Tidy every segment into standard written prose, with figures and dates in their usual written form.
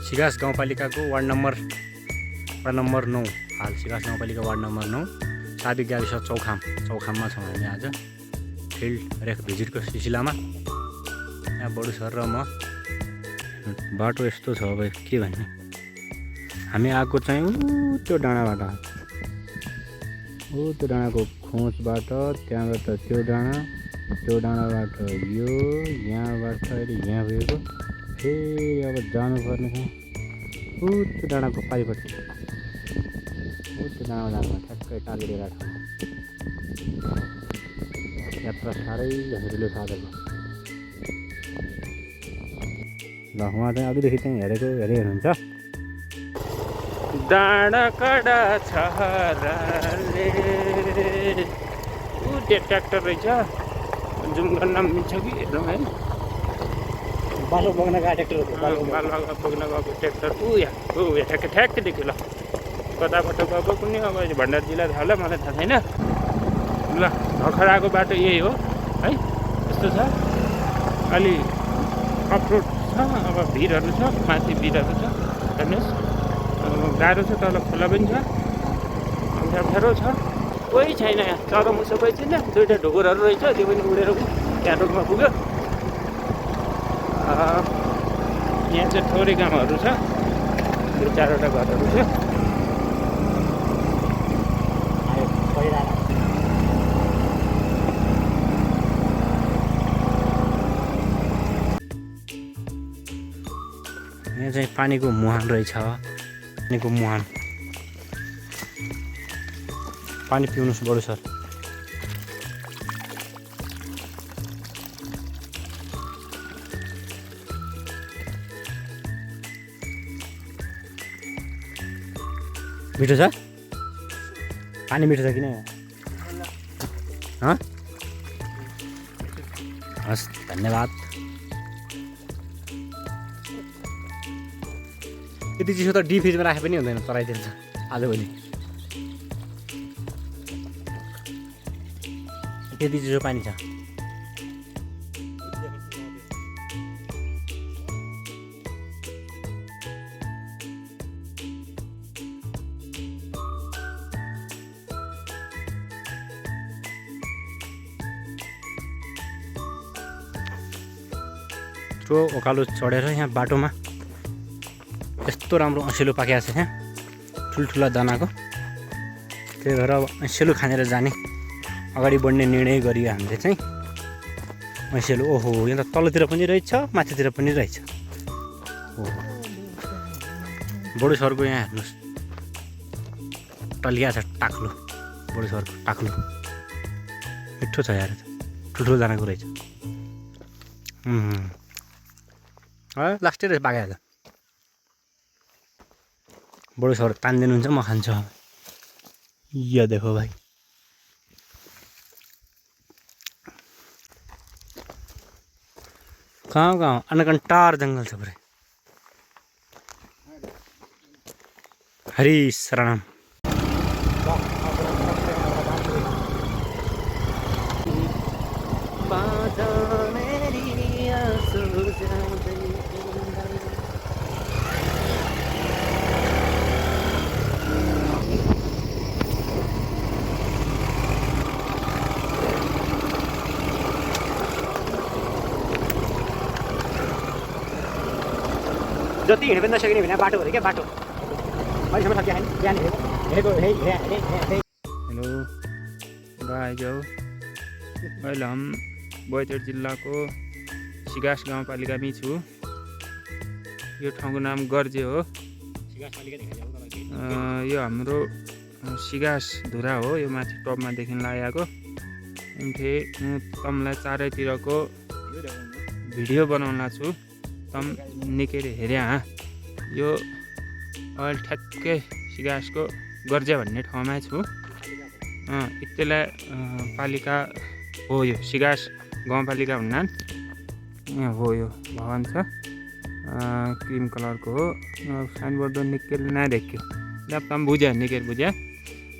Sigas गाउँपालिकाको ward number 9 हाल सिगास गाउँपालिका ward number 9 साबिक गाविस चौखाममा छौँ हामी आज फिल्ड रेख भिजिटको सिलसिलामा। यहाँ बडु सर र म बाटो यस्तो छ अब के भन्ने। हामी आएको चाहिँ त्यो डाँडाबाट त्यो डाँडाको खोजबाट त्यहाँबाट त्यो डाँडाबाट यो यहाँबाट अहिले यहाँ गएको फेरि अब जानुपर्ने छ त्यो डाँडाको पारिपट्टि त्यो डाँडामा जानु ठ्याक्कै टालिएर ठाउँमा यात्रा साह्रै झन्झटिलो छ आजको। ल उहाँ चाहिँ अघिदेखि चाहिँ हेरेकै हुनुहुन्छ। डाँडा कडा छहराले ट्र्याक्टर रहेछ जुम गर्न मिल्छ कि हेर्नु है। बालो बोक्न गएको ट्र्याक्टर बालो बोक्न गएको ट्र्याक्टर यहाँ ठ्याक्कै देख्यो। ल कताबाट गएको कुनै अब भण्डार जिल्ला थाहा होला मलाई थाहा छैन। ल खराको बाटो यही हो है। यस्तो छ अलि अफरोड छ, अब भिरहरू छ, माथि भिरहरू छ, हेर्नुहोस् गाह्रो छ, तल खोला पनि छ, अप्ठ्यारो छ। कोही छैन यहाँ, चरामुसो कोही छैन। दुईवटा ढुकुरहरू रहेछ, त्यो पनि उडेर त्यहाँ रोडमा पुग्यो। यहाँ चाहिँ थोरै गाउँहरू छ, 2-4वटा घरहरू छ। यहाँ चाहिँ पानीको मुहान रहेछ, पानीको मुहान। पानी पिउनुहोस् बडु सर। मिठो छ पानी, मिठो छ किन? हस् धन्यवाद। यति चिसो त डिप फ्रिजमा राखे पनि हुँदैन, चलाइदिन्छ आजभोलि। यति चिसो पानी छ। यत्रो उकालो चढेर यहाँ बाटोमा यस्तो राम्रो अँसिलो पाकेको छ यहाँ ठुल्ठुला दानाको। त्यही भएर अब अँसिलो खानेर जाने अगाडि बढ्ने निर्णय गरियो हामीले चाहिँ। अँसिलो ओहो यहाँ त तलतिर पनि रहेछ, माथितिर पनि रहेछ। ओहो बडु सरको यहाँ हेर्नुहोस् टलिया छ टाक्लो, बडु सरको टाक्लो मिठो छ यार, ठुल्ठुलो दानाको रहेछ। लास्टै रहेछ पाकेको त। बडु सर तानिदिनुहुन्छ, म खान्छु। यो देखो भाइ, गाउँ अनकन्टार जङ्गल छ पुरै। हरि शरणम। जति हिँड्नु पनि नसकिने भने बाटो हो क्या, बाटो अहिलेसम्म सक्यो बिहान हेरेको। हेलो भाइजाऊ, अहिले हम बैतडी जिल्लाको सिगास गाउँपालिकामै छु। यो ठाउँको नाम गर्जे हो। यो हाम्रो सिगास धुरा हो। यो माथि टपमा देखिन लागेको। म तमलाई चारैतिरको भिडियो बनाउन छु। तम निकै हेऱ्या। यो अहिले ठ्याक्कै सिगासको गर्जे भन्ने ठाउँमा छु। इत्तेला पालिका हो यो, सिगास गाउँपालिका भन्नान् यहाँ हो। यो भवन छ, क्रिम कलरको हो। साइनबोर्ड निकै नै देखियो, तम बुझ्या निकै बुझ्या।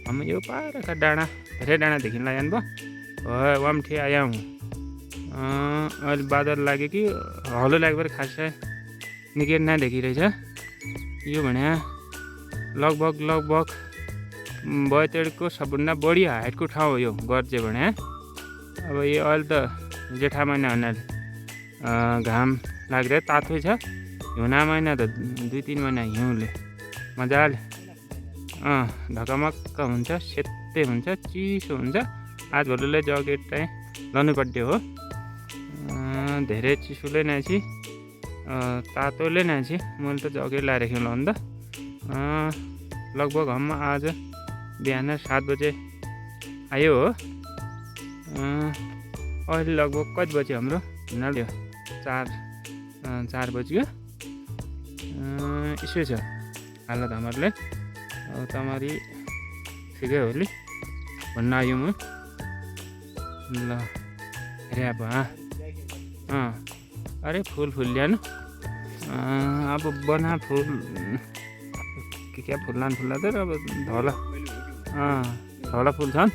हम यो पारका डाँडा, धेरै डाँडादेखि लाग्यो भयो वामठी आया हूँ। अहिले बादल लाग्यो कि हलो लाग्यो खासै निकै नै देखिरहेछ। यो भने लगभग 72 सबभन्दा बढी हाइटको ठाउँ हो यो गर्जे भने। अब यो अहिले त जेठा महिना हुनाले घाम लाग्दै तातै छ। हिउँना महिना त 2-3 महिना हिउँले मजाले ढकमक्क हुन्छ, सेतै हुन्छ, चिसो हुन्छ। आज भोलिलाई ज्याकेट चाहिँ लानु पर्ने हो। धेरै चिसोले नाछि तातोले नाछि मैले त ज्याकेट लाएर खेल्नु त। लगभग हम आज बिहान 7 बजे आयो हो। अहिले लगभग कति बजे हाम्रो हिँड्यो 4 बज्यो यसो छ हालत हामीहरूले। अब तमारी ठिकै हो भन्न आयो म ल हेरे अब अरे फुल ल्यानु अब बना फुल क्या फुल्लान त अब धौला फुल छन्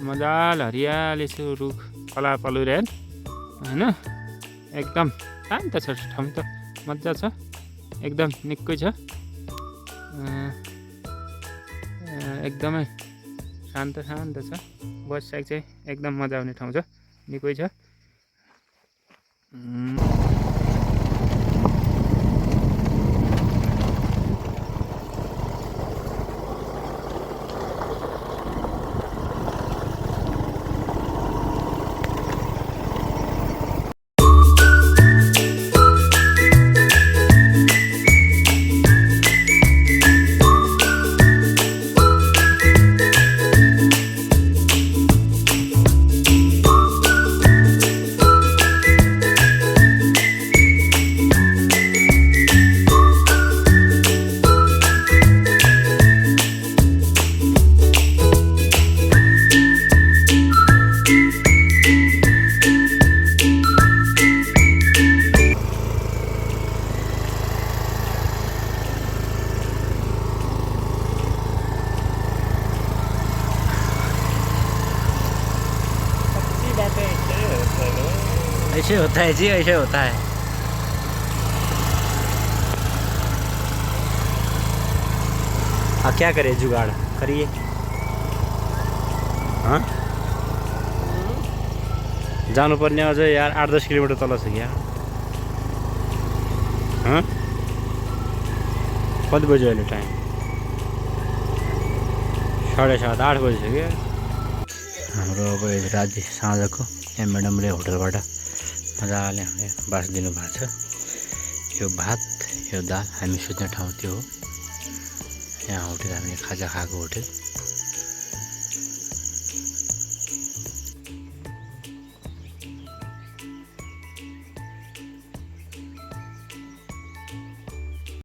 मजाले हरियाली छ रुख पला पलुरेन होइन। एकदम शान्त छ ठाउँ त मजा छ एकदम निकै छ एकदमै शान्त छ। बसिसकेको चाहिँ एकदम मजा आउने ठाउँ छ निकै छ। ऐसे होता है जी, ऐसे होता है। क्या करे जुगाड़ करिए। हाँ जानु पर्ने अझ यार 8-10 किलोमिटर तल छ क्या। हाँ कति बज्यो अहिले टाइम 7:30 8 बज्यो क्या हाम्रो। अब राति साँझको यहाँ म्याडमले होटलबाट मजाले हामीले बास दिनुभएको छ। यो भात यो दाल हामी सुत्ने ठाउँ त्यो हो। यहाँ होटल हामीले खाजा खाएको होटल।